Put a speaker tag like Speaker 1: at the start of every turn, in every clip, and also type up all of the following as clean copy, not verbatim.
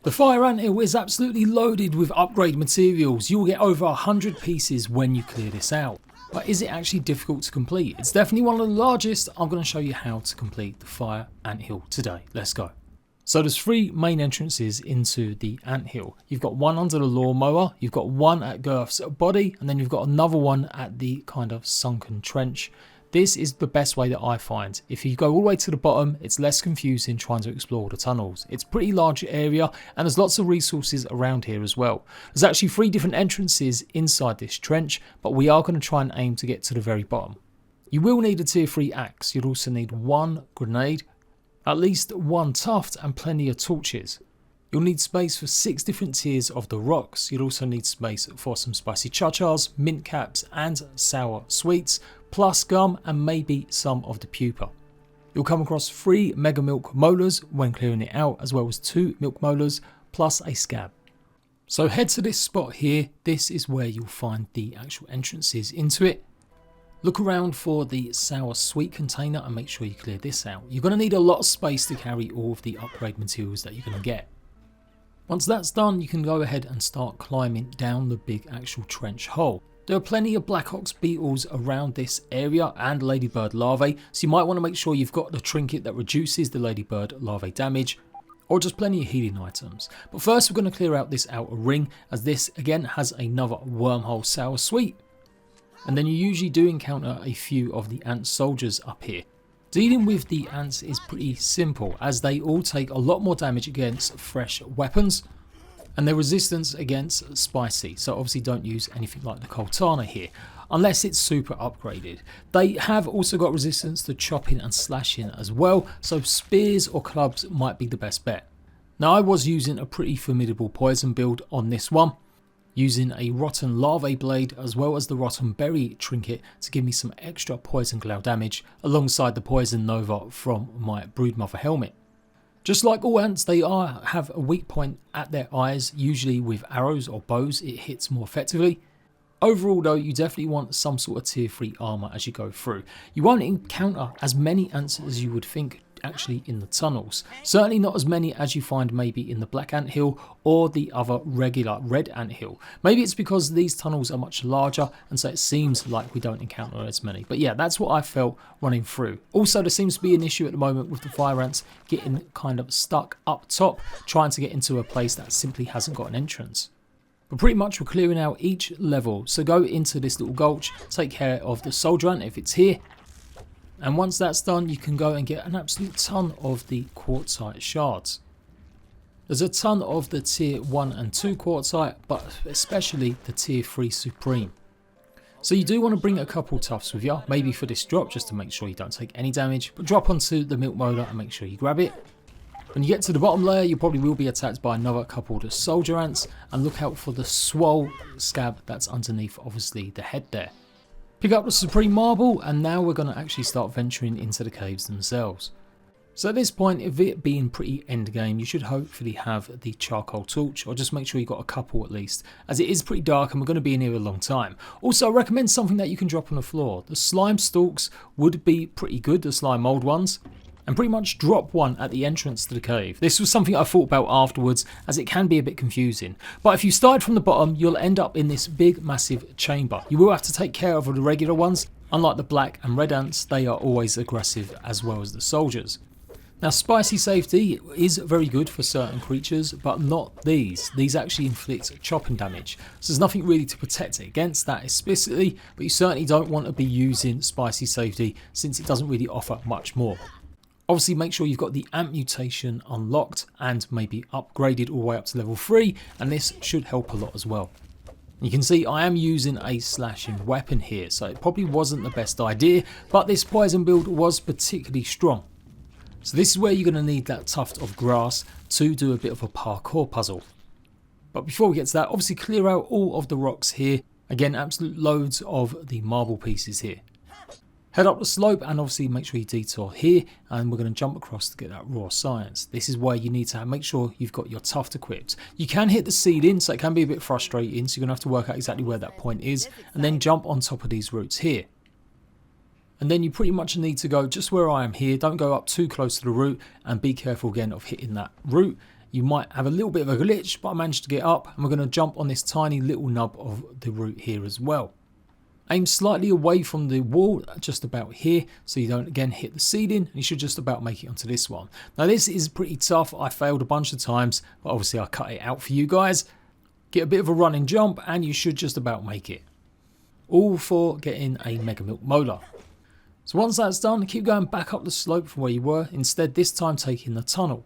Speaker 1: The fire anthill is absolutely loaded with upgrade materials. You'll get over 100 pieces when you clear this out. But is it actually difficult to complete? It's definitely one of the largest. I'm going to show you how to complete the fire anthill today. Let's go. So there's three main entrances into the anthill. You've got one under the lawnmower, you've got one at Girth's body, and then you've got another one at the kind of sunken trench. This is the best way that I find. If you go all the way to the bottom, it's less confusing trying to explore the tunnels. It's a pretty large area and there's lots of resources around here as well. There's actually three different entrances inside this trench, but we are going to try and aim to get to the very bottom. You will need a tier 3 axe. You'll also need one grenade, at least one tuft, and plenty of torches. You'll need space for 6 different tiers of the rocks. You'll also need space for some spicy cha-chas, mint caps and sour sweets, plus gum and maybe some of the pupa. You'll come across 3 mega milk molars when clearing it out, as well as 2 milk molars plus a scab. So head to this spot here. This is where you'll find the actual entrances into it. Look around for the sour sweet container and make sure you clear this out. You're going to need a lot of space to carry all of the upgrade materials that you're going to get. Once that's done, you can go ahead and start climbing down the big actual trench hole. There are plenty of Black Ox beetles around this area and ladybird larvae, so you might want to make sure you've got the trinket that reduces the ladybird larvae damage, or just plenty of healing items. But first we're going to clear out this outer ring, as this again has another wormhole sour sweet. And then you usually do encounter a few of the ant soldiers up here. Dealing with the ants is pretty simple, as they all take a lot more damage against fresh weapons, and their resistance against spicy, so obviously don't use anything like the Coltana here, unless it's super upgraded. They have also got resistance to chopping and slashing as well, so spears or clubs might be the best bet. Now I was using a pretty formidable poison build on this one, using a rotten larvae blade as well as the rotten berry trinket to give me some extra poison cloud damage alongside the poison nova from my broodmother helmet. Just like all ants, they have a weak point at their eyes. Usually with arrows or bows it hits more effectively. Overall though, you definitely want some sort of tier 3 armor as you go through. You won't encounter as many ants as you would think actually in the tunnels. Certainly not as many as you find maybe in the black anthill or the other regular red anthill. Maybe it's because these tunnels are much larger and so it seems like we don't encounter as many. But yeah, that's what I felt running through. Also, there seems to be an issue at the moment with the fire ants getting kind of stuck up top, trying to get into a place that simply hasn't got an entrance. But pretty much we're clearing out each level. So go into this little gulch, take care of the soldier ant if it's here. And once that's done, you can go and get an absolute ton of the quartzite shards. There's a ton of the tier 1 and 2 quartzite, but especially the tier 3 supreme. So you do want to bring a couple tufts with you, maybe for this drop just to make sure you don't take any damage, but drop onto the milk molar and make sure you grab it. When you get to the bottom layer, you probably will be attacked by another couple of the soldier ants, and look out for the swole scab that's underneath obviously the head there. Pick up the supreme marble, and now we're going to actually start venturing into the caves themselves. So at this point, if it being pretty end game, you should hopefully have the charcoal torch, or just make sure you've got a couple at least, as it is pretty dark and we're going to be in here a long time. Also, I recommend something that you can drop on the floor. The slime stalks would be pretty good, the slime mold ones, and pretty much drop one at the entrance to the cave. This was something I thought about afterwards, as it can be a bit confusing. But if you start from the bottom, you'll end up in this big massive chamber. You will have to take care of the regular ones. Unlike the black and red ants, they are always aggressive as well as the soldiers. Now spicy safety is very good for certain creatures, but not these. These actually inflict chopping damage. So there's nothing really to protect it against that explicitly, but you certainly don't want to be using spicy safety since it doesn't really offer much more. Obviously make sure you've got the amp mutation unlocked and maybe upgraded all the way up to level 3, and this should help a lot as well. You can see I am using a slashing weapon here, so it probably wasn't the best idea, but this poison build was particularly strong. So this is where you're going to need that tuft of grass to do a bit of a parkour puzzle. But before we get to that, obviously clear out all of the rocks here. Again, absolute loads of the marble pieces here. Head up the slope and obviously make sure you detour here, and we're going to jump across to get that raw science. This is where you need to make sure you've got your tuft equipped. You can hit the ceiling, so it can be a bit frustrating, so you're going to have to work out exactly where that point is and then jump on top of these roots here. And then you pretty much need to go just where I am here. Don't go up too close to the root, and be careful again of hitting that root. You might have a little bit of a glitch, but I managed to get up, and we're going to jump on this tiny little nub of the root here as well. Aim slightly away from the wall, just about here, so you don't again hit the ceiling, and you should just about make it onto this one. Now this is pretty tough. I failed a bunch of times, but obviously I cut it out for you guys. Get a bit of a running jump, and you should just about make it. All for getting a Mega Milk Molar. So once that's done, keep going back up the slope from where you were, instead this time taking the tunnel.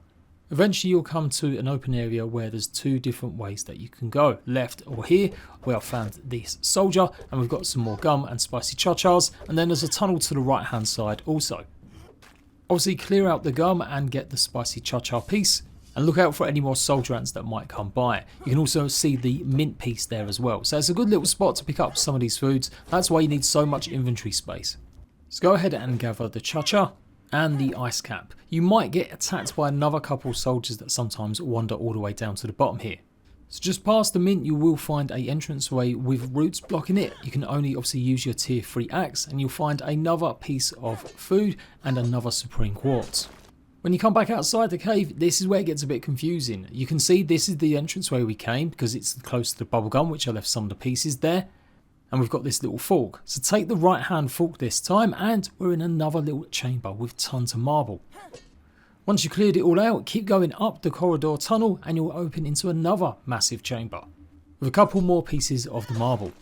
Speaker 1: Eventually you'll come to an open area where there's two different ways that you can go, left or here, where I found this soldier, and we've got some more gum and spicy cha-chas, and then there's a tunnel to the right hand side also. Obviously clear out the gum and get the spicy cha-cha piece, and look out for any more soldier ants that might come by. You can also see the mint piece there as well, so it's a good little spot to pick up some of these foods. That's why you need so much inventory space. So go ahead and gather the cha-cha and the ice cap. You might get attacked by another couple of soldiers that sometimes wander all the way down to the bottom here. So just past the mint you will find a entranceway with roots blocking it. You can only obviously use your tier 3 axe, and you'll find another piece of food and another supreme quartz. When you come back outside the cave, this is where it gets a bit confusing. You can see this is the entranceway we came because it's close to the bubblegum, which I left some of the pieces there. And we've got this little fork. So take the right hand fork this time, and we're in another little chamber with tons of marble. Once you cleared it all out, keep going up the corridor tunnel and you'll open into another massive chamber with a couple more pieces of the marble.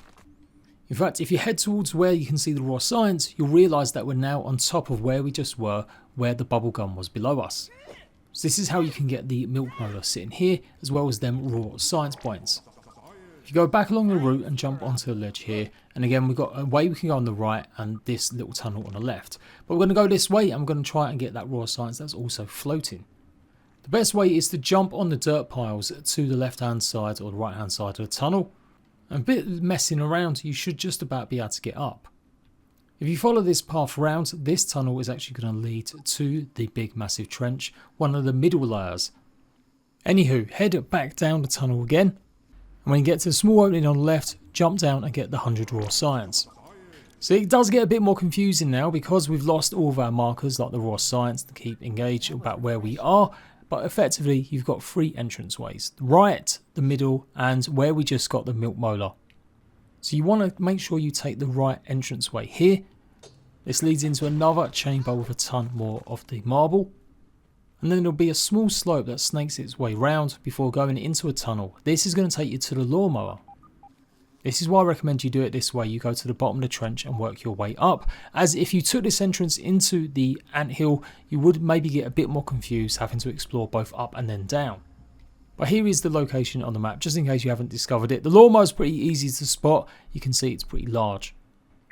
Speaker 1: In fact, if you head towards where you can see the raw science, you'll realise that we're now on top of where we just were, where the bubblegum was below us. So this is how you can get the milk molar sitting here, as well as them raw science points. If you go back along the route and jump onto the ledge here, and again we've got a way we can go on the right and this little tunnel on the left. But we're going to go this way and we're going to try and get that raw science that's also floating. The best way is to jump on the dirt piles to the left hand side or the right hand side of the tunnel. And a bit messing around, you should just about be able to get up. If you follow this path around, this tunnel is actually going to lead to the big massive trench, one of the middle layers. Anywho, head back down the tunnel again. And when you get to the small opening on the left, jump down and get the 100 raw science. So it does get a bit more confusing now because we've lost all of our markers like the raw science to keep engaged about where we are. But effectively you've got 3 entranceways, the right, the middle and where we just got the milk molar. So you want to make sure you take the right entranceway here. This leads into another chamber with a ton more of the marble. And then there'll be a small slope that snakes its way round before going into a tunnel. This is going to take you to the lawnmower. This is why I recommend you do it this way. You go to the bottom of the trench and work your way up. As if you took this entrance into the anthill, you would maybe get a bit more confused having to explore both up and then down. But here is the location on the map, just in case you haven't discovered it. The lawnmower is pretty easy to spot. You can see it's pretty large.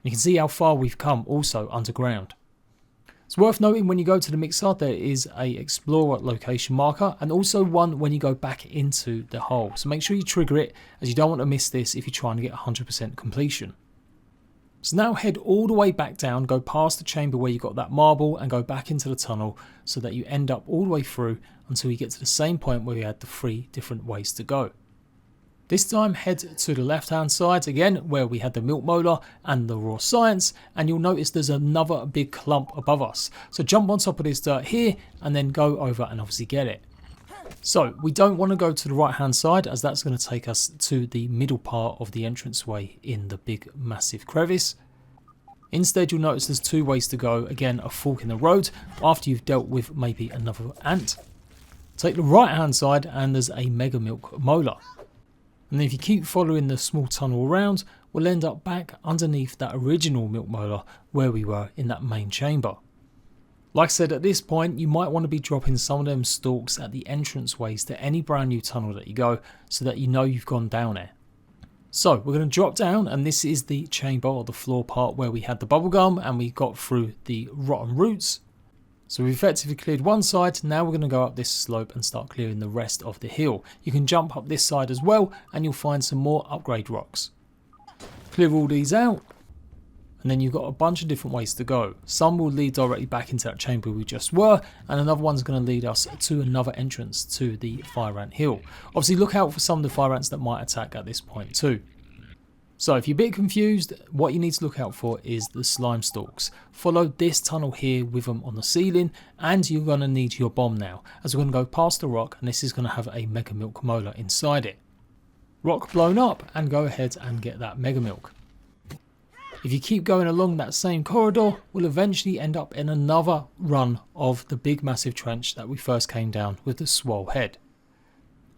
Speaker 1: You can see how far we've come also underground. It's worth noting when you go to the mixer there is a explorer location marker and also one when you go back into the hole. So make sure you trigger it as you don't want to miss this if you're trying to get 100% completion. So now head all the way back down, go past the chamber where you got that marble and go back into the tunnel so that you end up all the way through until you get to the same point where we had the 3 different ways to go. This time head to the left hand side again where we had the milk molar and the raw science, and you'll notice there's another big clump above us. So jump on top of this dirt here and then go over and obviously get it. So we don't want to go to the right hand side as that's going to take us to the middle part of the entranceway in the big massive crevice. Instead you'll notice there's 2 ways to go, again a fork in the road after you've dealt with maybe another ant. Take the right hand side and there's a mega milk molar. And then if you keep following the small tunnel around, we'll end up back underneath that original milk molar where we were in that main chamber. Like I said, at this point you might want to be dropping some of them stalks at the entranceways to any brand new tunnel that you go so that you know you've gone down there. So we're going to drop down, and this is the chamber or the floor part where we had the bubblegum and we got through the rotten roots. So we've effectively cleared one side. Now we're going to go up this slope and start clearing the rest of the hill. You can jump up this side as well and you'll find some more upgrade rocks. Clear all these out and then you've got a bunch of different ways to go. Some will lead directly back into that chamber we just were, and another one's going to lead us to another entrance to the fire ant hill. Obviously look out for some of the fire ants that might attack at this point too. So if you're a bit confused, what you need to look out for is the slime stalks. Follow this tunnel here with them on the ceiling, and you're going to need your bomb now, as we're going to go past the rock, and this is going to have a Mega Milk molar inside it. Rock blown up, and go ahead and get that Mega Milk. If you keep going along that same corridor, we'll eventually end up in another run of the big massive trench that we first came down with the swole head.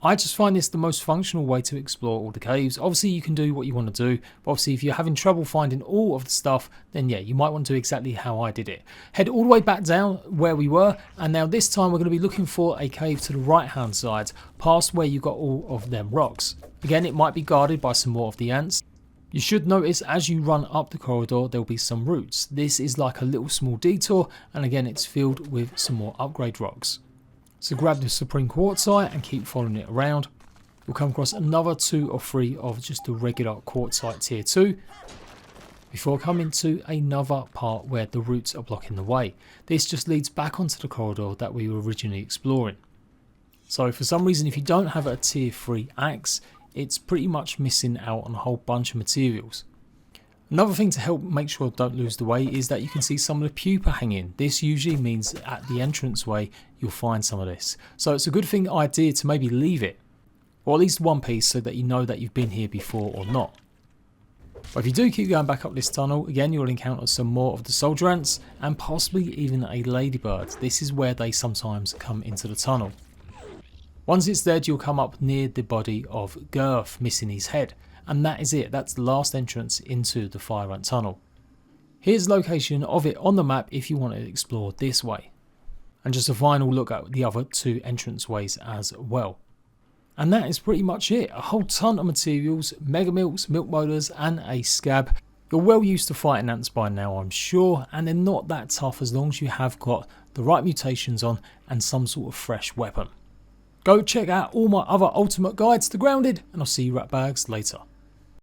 Speaker 1: I just find this the most functional way to explore all the caves. Obviously you can do what you want to do, but obviously if you're having trouble finding all of the stuff, then yeah, you might want to do exactly how I did it. Head all the way back down where we were, and now this time we're going to be looking for a cave to the right hand side, past where you got all of them rocks. Again, it might be guarded by some more of the ants. You should notice as you run up the corridor there will be some roots. This is like a little small detour, and again it's filled with some more upgrade rocks. So grab the Supreme Quartzite and keep following it around. You'll come across another 2 or 3 of just the regular Quartzite tier 2 before coming to another part where the roots are blocking the way. This just leads back onto the corridor that we were originally exploring. So for some reason, if you don't have a tier 3 axe, it's pretty much missing out on a whole bunch of materials. Another thing to help make sure don't lose the way is that you can see some of the pupa hanging. This usually means at the entranceway you'll find some of this. So it's a good idea to maybe leave it, or at least one piece, so that you know that you've been here before or not. But if you do keep going back up this tunnel, again you'll encounter some more of the soldier ants and possibly even a ladybird. This is where they sometimes come into the tunnel. Once it's dead, you'll come up near the body of Girth, missing his head. And that is it, that's the last entrance into the fire ant tunnel. Here's the location of it on the map if you want to explore this way. And just a final look at the other 2 entranceways as well. And that is pretty much it, a whole ton of materials, Mega Milks, Milk Molars and a Scab. You're well used to fighting ants by now, I'm sure, and they're not that tough as long as you have got the right mutations on and some sort of fresh weapon. Go check out all my other ultimate guides to Grounded, and I'll see you ratbags later.